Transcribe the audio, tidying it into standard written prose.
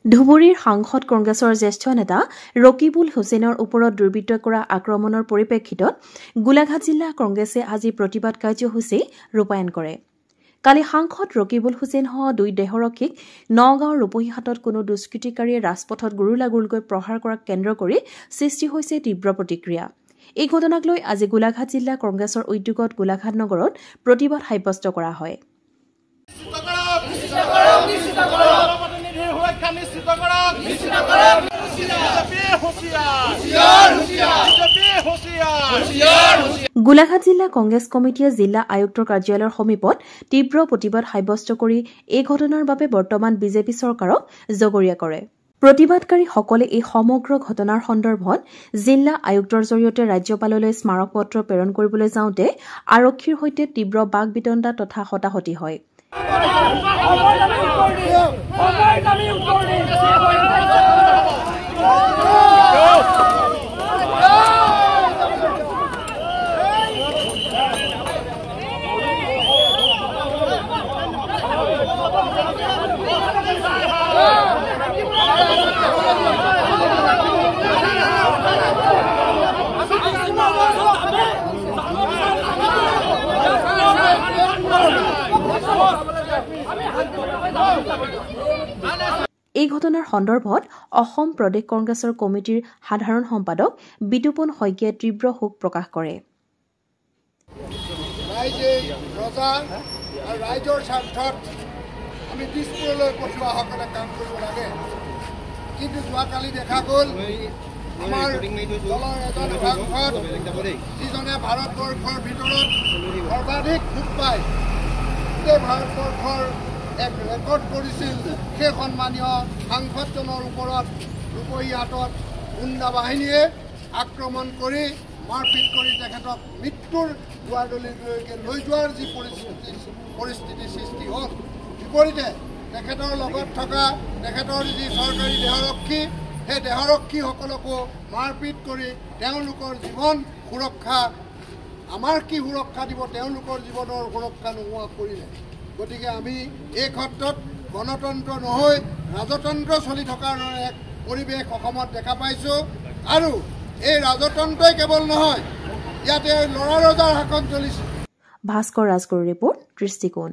ধুবুৰীৰ সাংসদ কংগ্ৰেছৰ জ্যেষ্ঠ নেতা ৰকিবুল হুছেইনৰ ওপৰত দুৰ্বৃত্তই কৰা আক্ৰমণৰ পৰিপ্ৰেক্ষিতত গোলাঘাট জিলা কংগ্ৰেছে আজি প্ৰতিবাদ কাৰ্যসূচী ৰূপায়ণ কৰে। কালি সাংসদ ৰকিবুল হুছেইনসহ দুই দেহৰক্ষীক নগাঁৱৰ ৰূপহীহাটত কোনো দুষ্কৃতিকাৰীয়ে ৰাজপথত গুৰুলাগুৰুকৈ প্ৰহাৰ কৰাক কেন্দ্ৰ কৰি সৃষ্টি হৈছে তীব্ৰ প্ৰতিক্ৰিয়া। এই ঘটনাক লৈ আজি গোলাঘাট জিলা কংগ্ৰেছৰ উদ্যোগত গোলাঘাট নগৰত প্ৰতিবাদ সাব্যস্ত কৰা হয়। গোলাঘাট জিলা কংগ্ৰেছ কমিটিয়ে জিলা আয়ুক্তৰ কাৰ্যালয়ৰ সমীপত তীব্ৰ প্ৰতিবাদ সাব্যস্ত কৰি এই ঘটনাৰ বাবে বৰ্তমান বিজেপি চৰকাৰক জগৰীয়া কৰে। প্ৰতিবাদকাৰীসকলে এই সমগ্ৰ ঘটনাৰ সন্দৰ্ভত জিলা আয়ুক্তৰ জৰিয়তে ৰাজ্যপাললৈ স্মাৰক পত্ৰ প্ৰেৰণ কৰিবলৈ যাওঁতে আৰক্ষীৰ সৈতে তীব্ৰ বাকবিতণ্ডা তথা হতাহতি হয়। এই ঘটনাৰ সন্দৰ্ভত অসম প্ৰদেশ কংগ্ৰেছৰ কমিটিৰ সাধাৰণ সম্পাদক বিতুপন শইকীয়াই তীব্ৰ শোক প্ৰকাশ কৰে। ৰাইজৰ স্বাৰ্থত আমি দিছপুৰলৈ পঠোৱাসকলে কাম কৰিব লাগে, কিন্তু যোৱাকালি দেখা গ'ল আমাৰ দলৰ এজন সাংসদ যিজনে ভাৰতবৰ্ষৰ ভিতৰত সৰ্বাধিক ভোট পায়, গোটেই ভাৰতবৰ্ষৰ এক ৰেকৰ্ড কৰিছিল, সেই সন্মানীয় সাংসদজনৰ ওপৰত ৰূপহীহাটত গুণ্ডা বাহিনীয়ে আক্ৰমণ কৰি মাৰপিট কৰি তেখেতক মৃত্যুৰ দুৱাৰদলিলৈকে লৈ যোৱাৰ যি পৰিস্থিতি সৃষ্টি হ'ল। বিপৰীতে তেখেতৰ লগত থকা তেখেতৰ যি চৰকাৰী দেহৰক্ষী, সেই দেহৰক্ষীসকলকো মাৰপিট কৰি তেওঁলোকৰ জীৱন সুৰক্ষা, আমাৰ কি সুৰক্ষা দিব, তেওঁলোকৰ জীৱনৰ সুৰক্ষা নোহোৱা কৰিলে। গতিকে আমি এই ক্ষেত্ৰত গণতন্ত্ৰ নহয় ৰাজতন্ত্ৰ চলি থকাৰ এক পৰিৱেশ অসমত দেখা পাইছোঁ। আৰু এই ৰাজতন্ত্ৰই কেৱল নহয়, ইয়াতে ল'ৰা ৰজাৰ শাসন চলিছে। ভাস্কৰ ৰাজগুৰুৰ ৰিপৰ্ট, দৃষ্টিকোণ।